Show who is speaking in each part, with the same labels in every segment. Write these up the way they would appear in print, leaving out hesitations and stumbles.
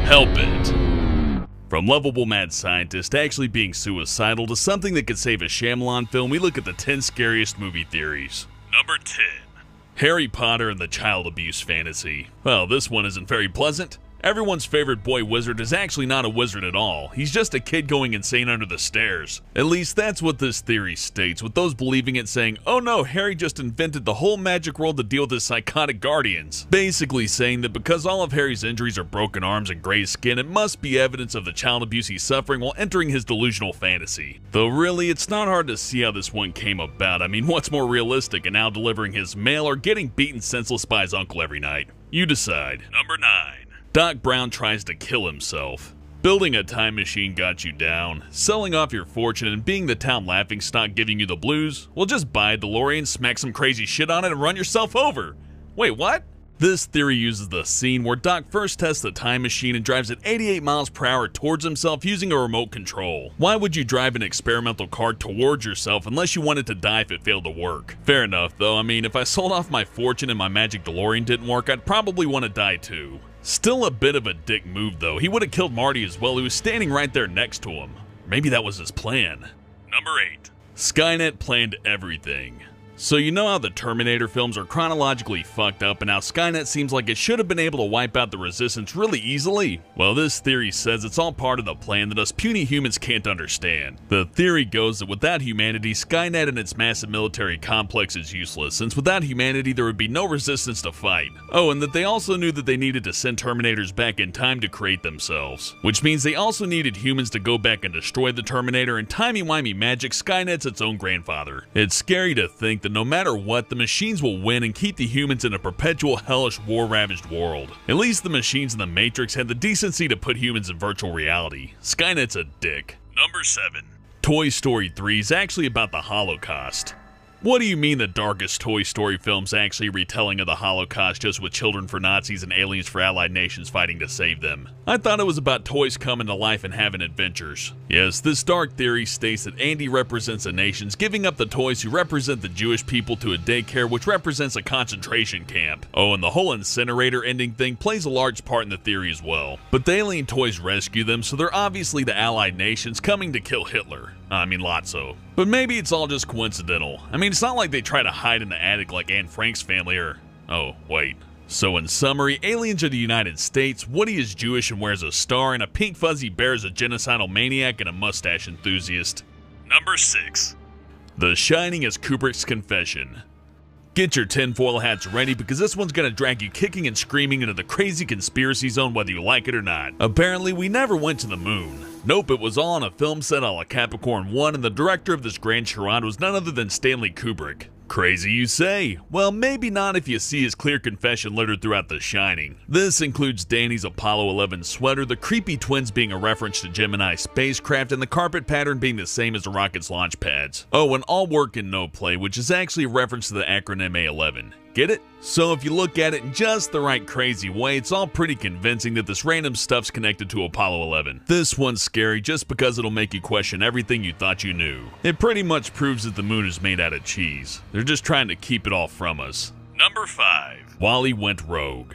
Speaker 1: Help it. From lovable mad scientist to actually being suicidal to something that could save a Shyamalan film, we look at the 10 scariest movie theories. Number 10. Harry Potter and the child abuse fantasy. Well, this one isn't very pleasant. Everyone's favorite boy wizard is actually not a wizard at all. He's just a kid going insane under the stairs. At least that's what this theory states, with those believing it saying, oh no, Harry just invented the whole magic world to deal with his psychotic guardians. Basically saying that because all of Harry's injuries are broken arms and gray skin, it must be evidence of the child abuse he's suffering while entering his delusional fantasy. Though really, it's not hard to see how this one came about. I mean, what's more realistic, an owl delivering his mail or getting beaten senseless by his uncle every night? You decide. Number 9. Doc Brown tries to kill himself. Building a time machine got you down. Selling off your fortune and being the town laughingstock giving you the blues? Well, just buy a DeLorean, smack some crazy shit on it, and run yourself over. Wait, what? This theory uses the scene where Doc first tests the time machine and drives at 88 miles per hour towards himself using a remote control. Why would you drive an experimental car towards yourself unless you wanted to die if it failed to work? Fair enough, though. I mean, if I sold off my fortune and my magic DeLorean didn't work, I'd probably want to die too. Still a bit of a dick move, though. He would have killed Marty as well, who was standing right there next to him. Maybe that was his plan. Number 8. Skynet planned everything. So you know how the Terminator films are chronologically fucked up and how Skynet seems like it should have been able to wipe out the Resistance really easily? Well, this theory says it's all part of the plan that us puny humans can't understand. The theory goes that without humanity, Skynet and its massive military complex is useless, since without humanity there would be no Resistance to fight. Oh, and that they also knew that they needed to send Terminators back in time to create themselves. Which means they also needed humans to go back and destroy the Terminator, and timey-wimey magic, Skynet's its own grandfather. It's scary to think that no matter what, the machines will win and keep the humans in a perpetual hellish war-ravaged world. At least the machines in the Matrix had the decency to put humans in virtual reality. Skynet's a dick. Number 7. Toy Story 3 is actually about the Holocaust. What do you mean the darkest Toy Story film's actually a retelling of the Holocaust, just with children for Nazis and aliens for allied nations fighting to save them? I thought it was about toys coming to life and having adventures. Yes, this dark theory states that Andy represents the nations, giving up the toys who represent the Jewish people to a daycare which represents a concentration camp. Oh, and the whole incinerator ending thing plays a large part in the theory as well. But the alien toys rescue them, so they're obviously the allied nations coming to kill Hitler. I mean, Lotso. But maybe it's all just coincidental. I mean, it's not like they try to hide in the attic like Anne Frank's family or... Oh, wait. So in summary, aliens are the United States, Woody is Jewish and wears a star, and a pink fuzzy bear is a genocidal maniac and a mustache enthusiast. Number 6. The Shining is Kubrick's confession. Get your tinfoil hats ready because this one's gonna drag you kicking and screaming into the crazy conspiracy zone whether you like it or not. Apparently, we never went to the moon. Nope, it was all on a film set a la Capricorn 1, and the director of this grand charade was none other than Stanley Kubrick. Crazy you say? Well, maybe not if you see his clear confession littered throughout The Shining. This includes Danny's Apollo 11 sweater, the creepy twins being a reference to Gemini spacecraft, and the carpet pattern being the same as the rocket's launch pads. Oh, and all work and no play, which is actually a reference to the acronym A11. Get it? So if you look at it in just the right crazy way, it's all pretty convincing that this random stuff's connected to Apollo 11. This one's scary just because it'll make you question everything you thought you knew. It pretty much proves that the moon is made out of cheese. They're just trying to keep it all from us. Number 5. Wall-E went rogue.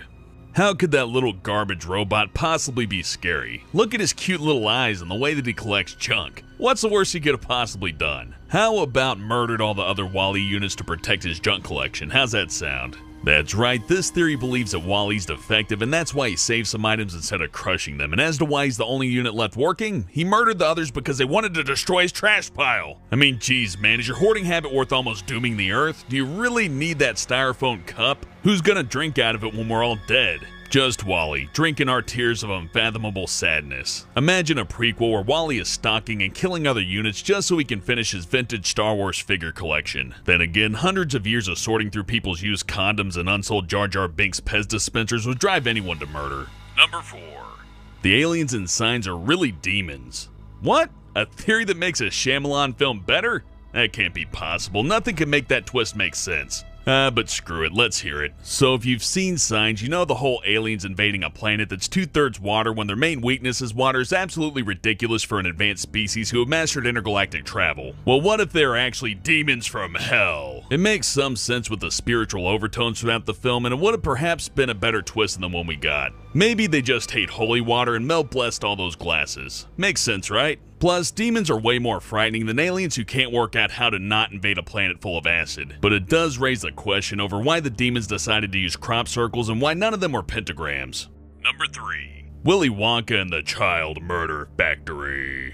Speaker 1: How could that little garbage robot possibly be scary? Look at his cute little eyes and the way that he collects junk. What's the worst he could have possibly done? How about murdered all the other Wall-E units to protect his junk collection? How's that sound? That's right, this theory believes that Wall-E's defective and that's why he saved some items instead of crushing them. And as to why he's the only unit left working, he murdered the others because they wanted to destroy his trash pile. I mean, geez man, is your hoarding habit worth almost dooming the earth? Do you really need that styrofoam cup? Who's gonna drink out of it when we're all dead? Just Wall-E, drinking our tears of unfathomable sadness. Imagine a prequel where Wall-E is stalking and killing other units just so he can finish his vintage Star Wars figure collection. Then again, hundreds of years of sorting through people's used condoms and unsold Jar Jar Binks Pez dispensers would drive anyone to murder. Number 4. The aliens and signs are really demons. What? A theory that makes a Shyamalan film better? That can't be possible. Nothing can make that twist make sense. But screw it, let's hear it. So if you've seen Signs, you know the whole aliens invading a planet that's 2/3 water when their main weakness is water is absolutely ridiculous for an advanced species who have mastered intergalactic travel. Well, what if they're actually demons from hell? It makes some sense with the spiritual overtones throughout the film, and it would have perhaps been a better twist than the one we got. Maybe they just hate holy water and Mel blessed all those glasses. Makes sense, right? Plus, demons are way more frightening than aliens who can't work out how to not invade a planet full of acid. But it does raise a question over why the demons decided to use crop circles and why none of them were pentagrams. Number 3. Willy Wonka and the Child Murder Factory.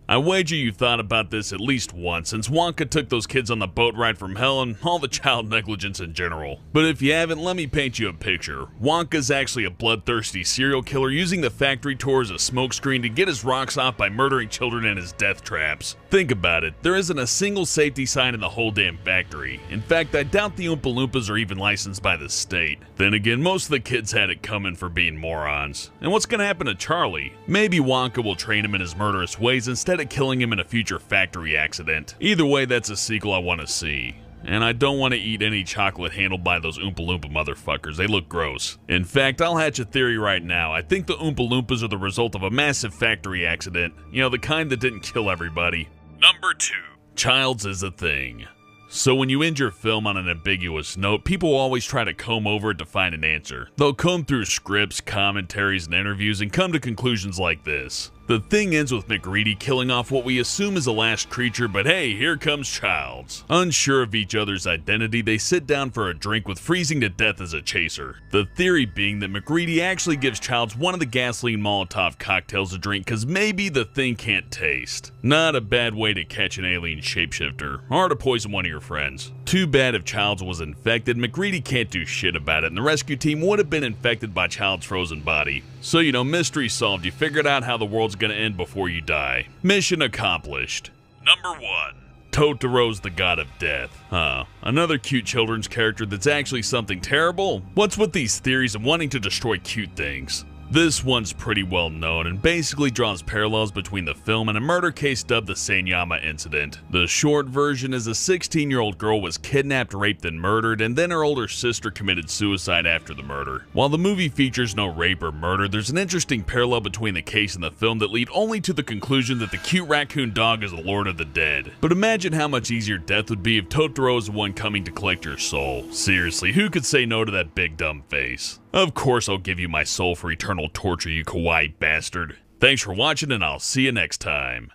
Speaker 1: I wager you thought about this at least once, since Wonka took those kids on the boat ride from hell and all the child negligence in general. But if you haven't, let me paint you a picture. Wonka's actually a bloodthirsty serial killer using the factory tour as a smokescreen to get his rocks off by murdering children in his death traps. Think about it, there isn't a single safety sign in the whole damn factory. In fact, I doubt the Oompa Loompas are even licensed by the state. Then again, most of the kids had it coming for being morons. And what's gonna happen to Charlie? Maybe Wonka will train him in his murderous ways instead of killing him in a future factory accident. Either way, that's a sequel I want to see. And I don't want to eat any chocolate handled by those Oompa Loompa motherfuckers, they look gross. In fact, I'll hatch a theory right now. I think the Oompa Loompas are the result of a massive factory accident. You know, the kind that didn't kill everybody. Number 2. Childs is a thing. So when you end your film on an ambiguous note, people always try to comb over it to find an answer. They'll comb through scripts, commentaries, and interviews and come to conclusions like this. The thing ends with McReady killing off what we assume is the last creature, but hey, here comes Childs. Unsure of each other's identity, they sit down for a drink with freezing to death as a chaser. The theory being that McReady actually gives Childs one of the gasoline Molotov cocktails to drink cause maybe the thing can't taste. Not a bad way to catch an alien shapeshifter, or to poison one of your friends. Too bad if Childs was infected, McReady can't do shit about it and the rescue team would have been infected by Childs' frozen body. So you know, mystery solved, you figured out how the world's gonna end before you die. Mission accomplished. Number 1. Totaro's the god of death. Another cute children's character that's actually something terrible? What's with these theories of wanting to destroy cute things? This one's pretty well known and basically draws parallels between the film and a murder case dubbed the Sanyama incident. The short version is a 16-year-old girl was kidnapped, raped, and murdered, and then her older sister committed suicide after the murder. While the movie features no rape or murder, there's an interesting parallel between the case and the film that lead only to the conclusion that the cute raccoon dog is the Lord of the Dead. But imagine how much easier death would be if Totoro is the one coming to collect your soul. Seriously, who could say no to that big dumb face? Of course I'll give you my soul for eternal torture, you kawaii bastard. Thanks for watching and I'll see you next time.